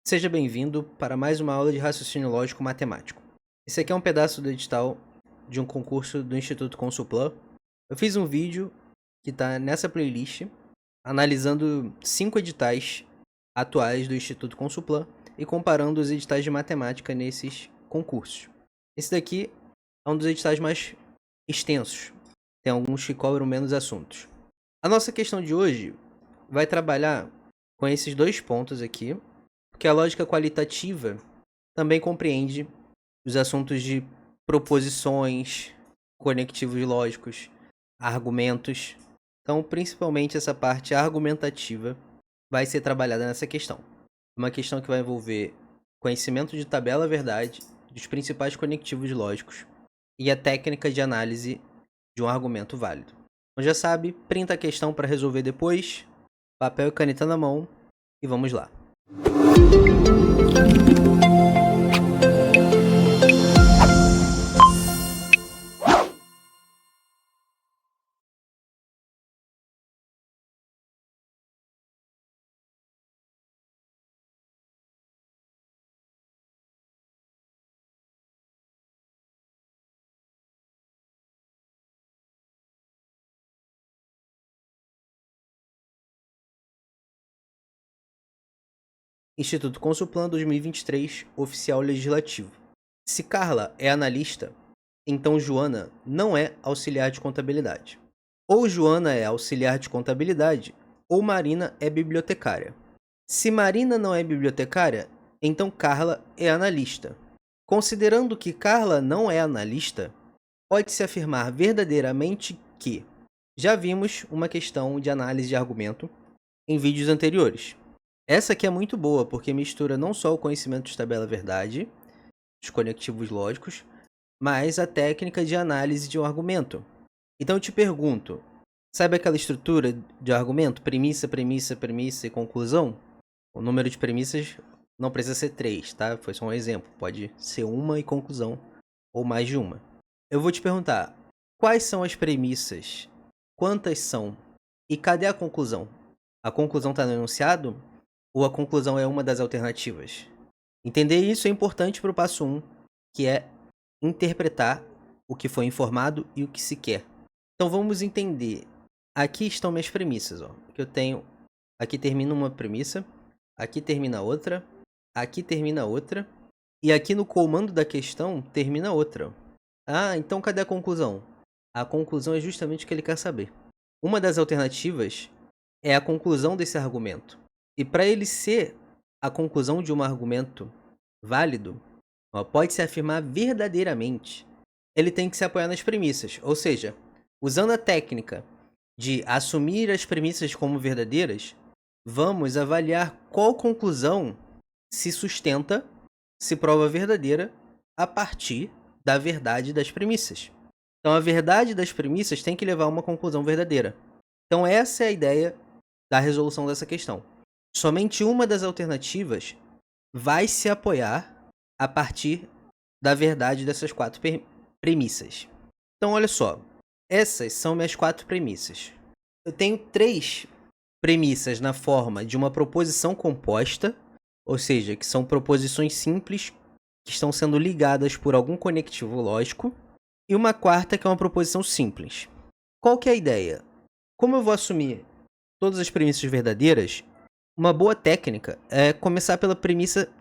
Seja bem-vindo para mais uma aula de raciocínio lógico matemático. Esse aqui é um pedaço do edital de um concurso do Instituto Consulplan. Eu fiz um vídeo que está nessa playlist, analisando 5 editais atuais do Instituto Consulplan e comparando os editais de matemática nesses concursos. Esse daqui é um dos editais mais extensos, tem alguns que cobram menos assuntos. A nossa questão de hoje vai trabalhar com esses dois pontos aqui, porque a lógica qualitativa também compreende os assuntos de proposições, conectivos lógicos, argumentos. Então, principalmente essa parte argumentativa vai ser trabalhada nessa questão. Uma questão que vai envolver conhecimento de tabela-verdade, dos principais conectivos lógicos e a técnica de análise de um argumento válido. Então já sabe, printa a questão para resolver depois, papel e caneta na mão e vamos lá. Instituto Consulplan 2023, oficial legislativo. Se Carla é analista, então Joana não é auxiliar de contabilidade. Ou Joana é auxiliar de contabilidade, ou Marina é bibliotecária. Se Marina não é bibliotecária, então Carla é analista. Considerando que Carla não é analista, pode-se afirmar verdadeiramente que já vimos uma questão de análise de argumento em vídeos anteriores. Essa aqui é muito boa, porque mistura não só o conhecimento de tabela-verdade, os conectivos lógicos, mas a técnica de análise de um argumento. Então eu te pergunto, sabe aquela estrutura de argumento? Premissa, premissa, premissa e conclusão? O número de premissas não precisa ser 3, tá? Foi só um exemplo. Pode ser uma e conclusão, ou mais de uma. Eu vou te perguntar, quais são as premissas? Quantas são? E cadê a conclusão? A conclusão está no enunciado? Ou a conclusão é uma das alternativas? Entender isso é importante para o passo 1, que é interpretar o que foi informado e o que se quer. Então vamos entender. Aqui estão minhas premissas. Que eu tenho. Aqui termina uma premissa, aqui termina outra, aqui termina outra, e aqui no comando da questão termina outra. Ah, então cadê a conclusão? A conclusão é justamente o que ele quer saber. Uma das alternativas é a conclusão desse argumento. E para ele ser a conclusão de um argumento válido, pode-se afirmar verdadeiramente, ele tem que se apoiar nas premissas. Ou seja, usando a técnica de assumir as premissas como verdadeiras, vamos avaliar qual conclusão se sustenta, se prova verdadeira, a partir da verdade das premissas. Então a verdade das premissas tem que levar a uma conclusão verdadeira. Então essa é a ideia da resolução dessa questão. Somente uma das alternativas vai se apoiar a partir da verdade dessas 4 premissas. Então, olha só. Essas são minhas 4 premissas. Eu tenho 3 premissas na forma de uma proposição composta, ou seja, que são proposições simples que estão sendo ligadas por algum conectivo lógico, e uma quarta que é uma proposição simples. Qual que é a ideia? Como eu vou assumir todas as premissas verdadeiras, uma boa técnica é começar pela premissa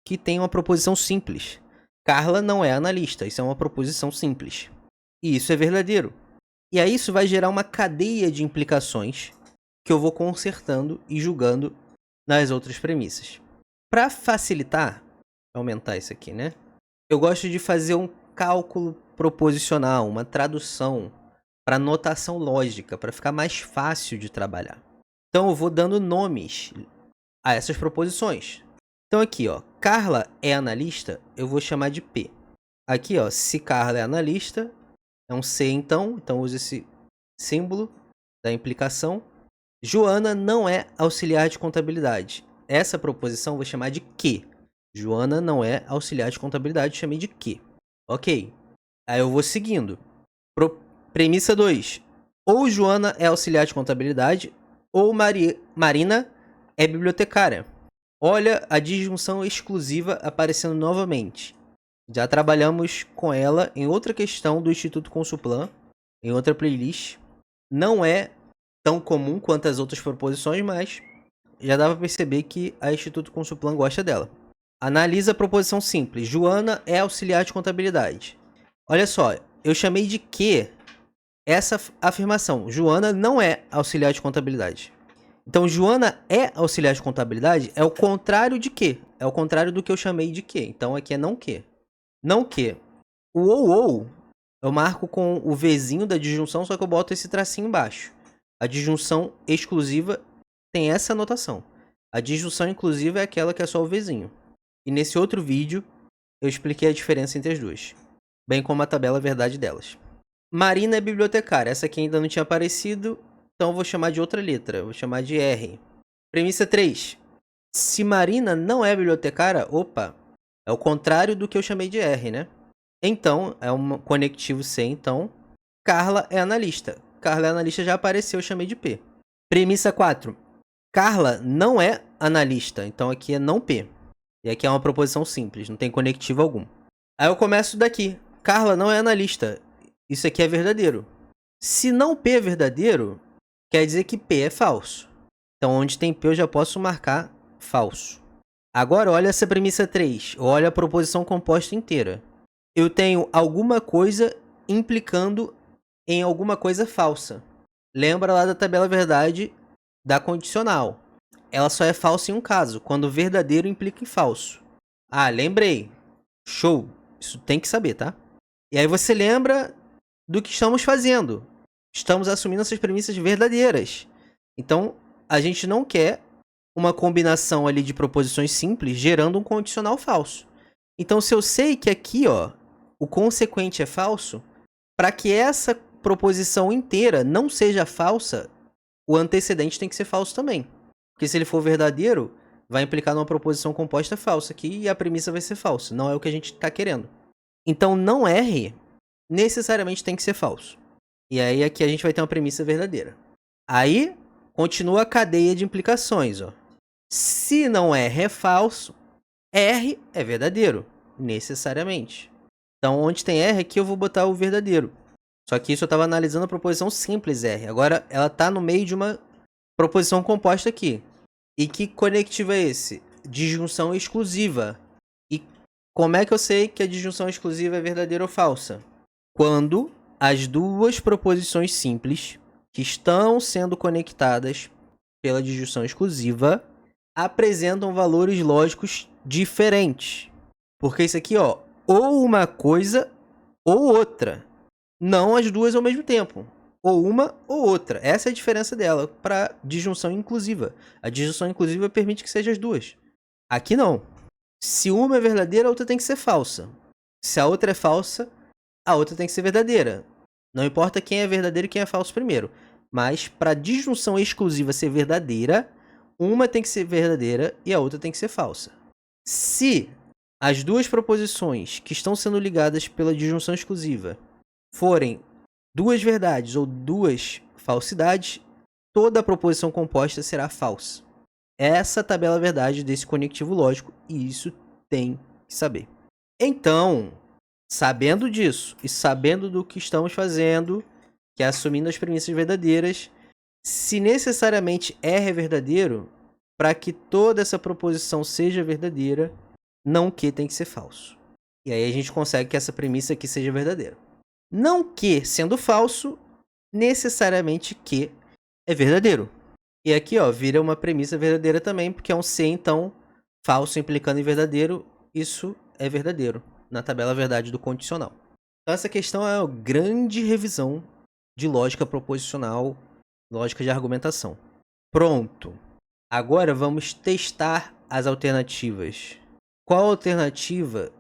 que tem uma proposição simples. Carla não é analista, isso é uma proposição simples. E isso é verdadeiro. E aí isso vai gerar uma cadeia de implicações que eu vou consertando e julgando nas outras premissas. Para facilitar, aumentar isso aqui, né? Eu gosto de fazer um cálculo proposicional, uma tradução para notação lógica, para ficar mais fácil de trabalhar. Então eu vou dando nomes a essas proposições. Então aqui, Carla é analista, eu vou chamar de P. Aqui, se Carla é analista, é um C então uso esse símbolo da implicação. Joana não é auxiliar de contabilidade. Essa proposição eu vou chamar de que. Joana não é auxiliar de contabilidade, chamei de que. Ok. Aí eu vou seguindo. Premissa 2. Ou Joana é auxiliar de contabilidade, ou Marina é bibliotecária. Olha a disjunção exclusiva aparecendo novamente. Já trabalhamos com ela em outra questão do Instituto Consuplan, em outra playlist. Não é tão comum quanto as outras proposições, mas já dá para perceber que a Instituto Consuplan gosta dela. Analisa a proposição simples. Joana é auxiliar de contabilidade. Olha só, eu chamei de que essa afirmação. Joana não é auxiliar de contabilidade. Então, Joana é auxiliar de contabilidade é o contrário de que. É o contrário do que eu chamei de que. Então, aqui é não que. Não que. O ou eu marco com o Vzinho da disjunção, só que eu boto esse tracinho embaixo. A disjunção exclusiva tem essa anotação. A disjunção inclusiva é aquela que é só o Vzinho. E nesse outro vídeo, eu expliquei a diferença entre as duas. Bem como a tabela verdade delas. Marina é bibliotecária. Essa aqui ainda não tinha aparecido, então eu vou chamar de outra letra. Vou chamar de R. Premissa 3. Se Marina não é bibliotecária, opa, é o contrário do que eu chamei de R, né? Então, é um conectivo C, então. Carla é analista. Carla é analista, já apareceu, eu chamei de P. Premissa 4. Carla não é analista, então aqui é não P. E aqui é uma proposição simples, não tem conectivo algum. Aí eu começo daqui. Carla não é analista. Isso aqui é verdadeiro. Se não P é verdadeiro, quer dizer que P é falso. Então, onde tem P, eu já posso marcar falso. Agora, olha essa premissa 3. Olha a proposição composta inteira. Eu tenho alguma coisa implicando em alguma coisa falsa. Lembra lá da tabela verdade da condicional. Ela só é falsa em um caso, quando verdadeiro implica em falso. Ah, lembrei. Show. Isso tem que saber, tá? E aí você lembra do que estamos fazendo. Estamos assumindo essas premissas verdadeiras. Então, a gente não quer uma combinação ali de proposições simples gerando um condicional falso. Então, se eu sei que aqui, ó, o consequente é falso, para que essa proposição inteira não seja falsa, o antecedente tem que ser falso também. Porque se ele for verdadeiro, vai implicar numa proposição composta falsa aqui e a premissa vai ser falsa. Não é o que a gente está querendo. Então, não R necessariamente tem que ser falso. E aí aqui a gente vai ter uma premissa verdadeira. Aí, continua a cadeia de implicações, ó. Se não R é falso, R é verdadeiro, necessariamente. Então, onde tem R aqui eu vou botar o verdadeiro. Só que isso eu estava analisando a proposição simples R. Agora ela está no meio de uma proposição composta aqui. E que conectivo é esse? Disjunção exclusiva. E como é que eu sei que a disjunção exclusiva é verdadeira ou falsa? Quando as duas proposições simples que estão sendo conectadas pela disjunção exclusiva apresentam valores lógicos diferentes. Porque isso aqui, ó, ou uma coisa ou outra. Não as duas ao mesmo tempo. Ou uma ou outra. Essa é a diferença dela para disjunção inclusiva. A disjunção inclusiva permite que seja as duas. Aqui não. Se uma é verdadeira, a outra tem que ser falsa. Se a outra é falsa, a outra tem que ser verdadeira. Não importa quem é verdadeiro e quem é falso primeiro. Mas para disjunção exclusiva ser verdadeira, uma tem que ser verdadeira e a outra tem que ser falsa. Se as duas proposições que estão sendo ligadas pela disjunção exclusiva forem duas verdades ou duas falsidades, toda a proposição composta será falsa. Essa tabela verdade desse conectivo lógico, e isso tem que saber. Então, sabendo disso e sabendo do que estamos fazendo, que é assumindo as premissas verdadeiras, se necessariamente R é verdadeiro, para que toda essa proposição seja verdadeira, não que tem que ser falso. E aí a gente consegue que essa premissa aqui seja verdadeira. Não que, sendo falso, necessariamente que é verdadeiro. E aqui, ó, vira uma premissa verdadeira também, porque é um C, então, falso implicando em verdadeiro, isso é verdadeiro, na tabela verdade do condicional. Então essa questão é uma grande revisão de lógica proposicional, lógica de argumentação. Pronto. Agora vamos testar as alternativas. Qual alternativa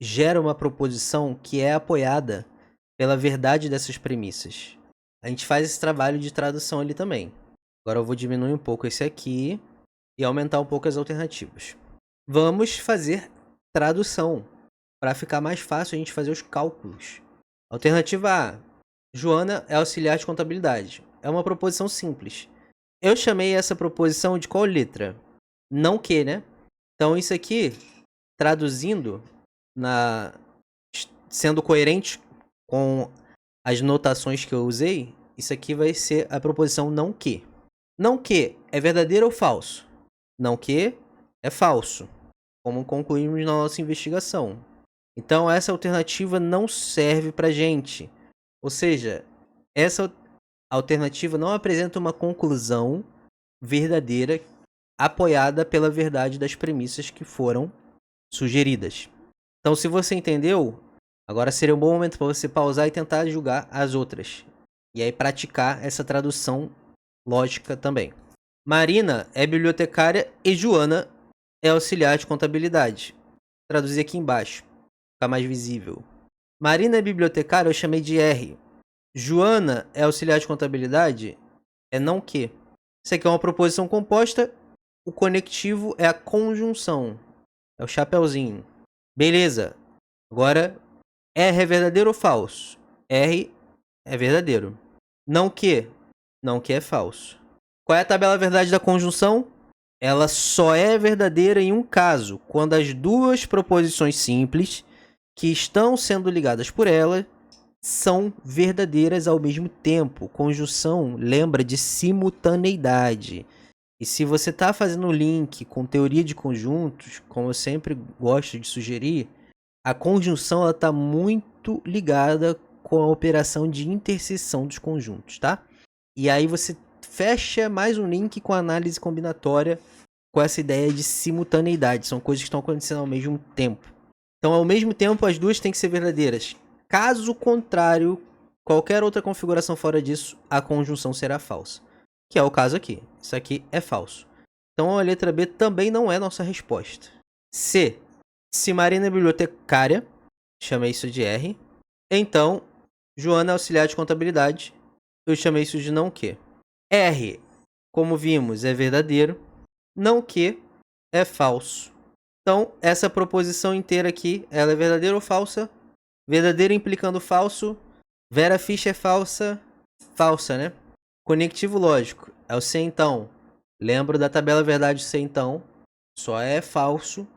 gera uma proposição que é apoiada pela verdade dessas premissas? A gente faz esse trabalho de tradução ali também. Agora eu vou diminuir um pouco esse aqui e aumentar um pouco as alternativas. Vamos fazer tradução para ficar mais fácil a gente fazer os cálculos. Alternativa A. Joana é auxiliar de contabilidade. É uma proposição simples. Eu chamei essa proposição de qual letra? Não que, né? Então isso aqui, traduzindo, sendo coerente com as notações que eu usei, isso aqui vai ser a proposição não que. Não que é verdadeiro ou falso? Não que é falso, como concluímos na nossa investigação. Então essa alternativa não serve pra gente. Ou seja, essa alternativa não apresenta uma conclusão verdadeira apoiada pela verdade das premissas que foram sugeridas. Então, se você entendeu, agora seria um bom momento para você pausar e tentar julgar as outras. E aí praticar essa tradução lógica também. Marina é bibliotecária e Joana é auxiliar de contabilidade. Traduzir aqui embaixo, ficar mais visível. Marina é bibliotecária, eu chamei de R. Joana é auxiliar de contabilidade, é não que. Isso aqui é uma proposição composta, o conectivo é a conjunção, é o chapeuzinho. Beleza, agora R é verdadeiro ou falso? R é verdadeiro. Não que é falso. Qual é a tabela verdade da conjunção? Ela só é verdadeira em um caso, quando as duas proposições simples que estão sendo ligadas por ela são verdadeiras ao mesmo tempo. Conjunção lembra de simultaneidade. E se você está fazendo um link com teoria de conjuntos, como eu sempre gosto de sugerir, a conjunção está muito ligada com a operação de interseção dos conjuntos, tá? E aí você fecha mais um link com a análise combinatória com essa ideia de simultaneidade. São coisas que estão acontecendo ao mesmo tempo. Então, ao mesmo tempo, as duas têm que ser verdadeiras. Caso contrário, qualquer outra configuração fora disso, a conjunção será falsa. Que é o caso aqui. Isso aqui é falso. Então, a letra B também não é nossa resposta. C. Se Marina é bibliotecária, chamei isso de R. Então, Joana é auxiliar de contabilidade, eu chamei isso de não que. R, como vimos, é verdadeiro. Não que é falso. Então, essa proposição inteira aqui, ela é verdadeira ou falsa? Verdadeiro implicando falso. Vera Ficha é falsa. Falsa, né? Conectivo lógico. É o se então. Lembro da tabela verdade se então. Só é falso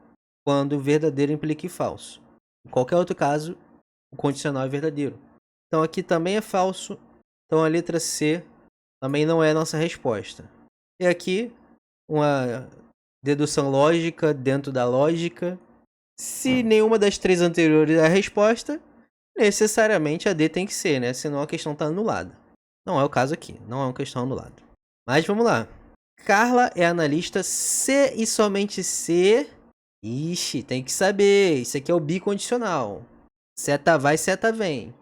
quando verdadeiro implica falso. Em qualquer outro caso, o condicional é verdadeiro. Então aqui também é falso. Então a letra C também não é a nossa resposta. E aqui, uma dedução lógica dentro da lógica. Se nenhuma das três anteriores é a resposta, necessariamente a D tem que ser, né? Senão a questão está anulada. Não é o caso aqui, não é uma questão anulada. Mas vamos lá. Carla é analista se e somente se... Ixi, tem que saber. Isso aqui é o bicondicional. Seta vai, seta vem.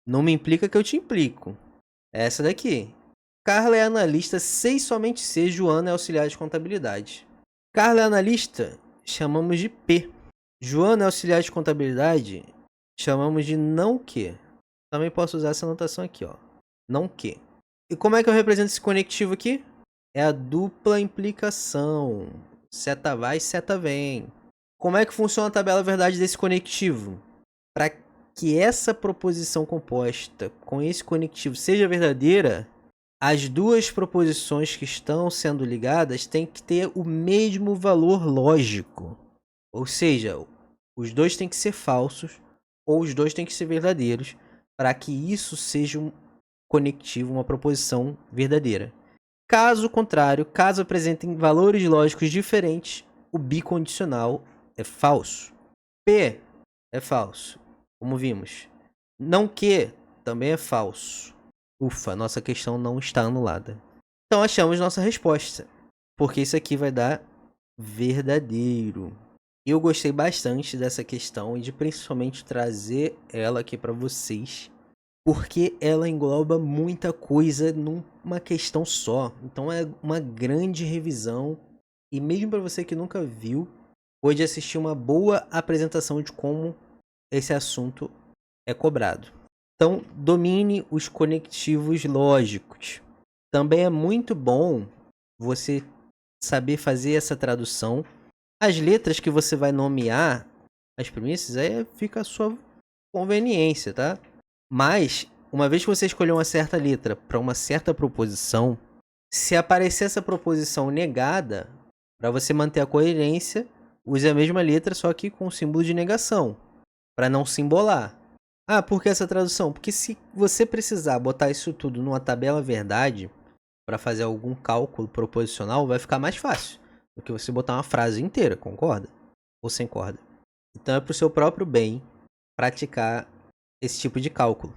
Não me implica que eu te implico. Essa daqui. Carla é analista se e somente se Joana é auxiliar de contabilidade. Carla é analista, chamamos de P. Joana é auxiliar de contabilidade, chamamos de não que. Também posso usar essa anotação aqui, ó. Não que. E como é que eu represento esse conectivo aqui? É a dupla implicação. Seta vai, seta vem. Como é que funciona a tabela verdade desse conectivo? Para que essa proposição composta com esse conectivo seja verdadeira, as duas proposições que estão sendo ligadas têm que ter o mesmo valor lógico. Ou seja, os dois têm que ser falsos ou os dois têm que ser verdadeiros para que isso seja um conectivo, uma proposição verdadeira. Caso contrário, caso apresentem valores lógicos diferentes, o bicondicional é falso. P é falso, como vimos. Não que também é falso. Ufa, nossa questão não está anulada. Então achamos nossa resposta, porque isso aqui vai dar verdadeiro. Eu gostei bastante dessa questão e de principalmente trazer ela aqui para vocês, porque ela engloba muita coisa numa questão só. Então é uma grande revisão e mesmo para você que nunca viu, pode assistir uma boa apresentação de como esse assunto é cobrado. Então, domine os conectivos lógicos. Também é muito bom você saber fazer essa tradução. As letras que você vai nomear, as premissas, aí fica a sua conveniência, tá? Mas, uma vez que você escolheu uma certa letra para uma certa proposição, se aparecer essa proposição negada, para você manter a coerência, use a mesma letra, só que com o símbolo de negação, para não se embolar. Ah, por que essa tradução? Porque se você precisar botar isso tudo numa tabela verdade para fazer algum cálculo proposicional, vai ficar mais fácil do que você botar uma frase inteira, concorda? Ou sem corda. Então é pro seu próprio bem praticar esse tipo de cálculo.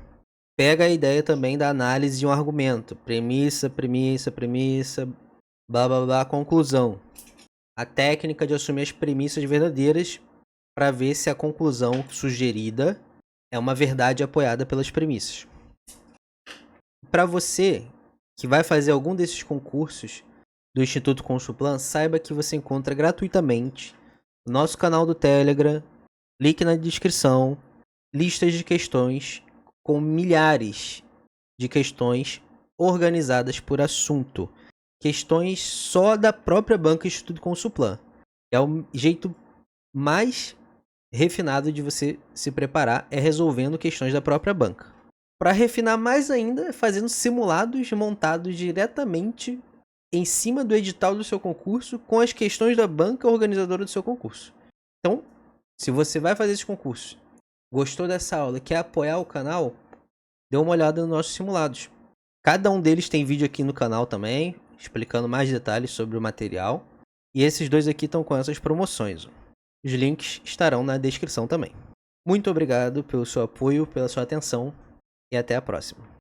Pega a ideia também da análise de um argumento. Premissa, premissa, premissa, blá blá blá, conclusão. A técnica de assumir as premissas verdadeiras para ver se a conclusão sugerida é uma verdade apoiada pelas premissas. Para você que vai fazer algum desses concursos do Instituto Consulplan, saiba que você encontra gratuitamente no nosso canal do Telegram, link na descrição, listas de questões com milhares de questões organizadas por assunto. Questões só da própria banca Instituto Consulplan. É o jeito mais refinado de você se preparar, é resolvendo questões da própria banca. Para refinar mais ainda, fazendo simulados montados diretamente em cima do edital do seu concurso com as questões da banca organizadora do seu concurso. Então, se você vai fazer esse concurso, gostou dessa aula, quer apoiar o canal, dê uma olhada nos nossos simulados. Cada um deles tem vídeo aqui no canal também, explicando mais detalhes sobre o material. E esses dois aqui estão com essas promoções. Os links estarão na descrição também. Muito obrigado pelo seu apoio, pela sua atenção e até a próxima.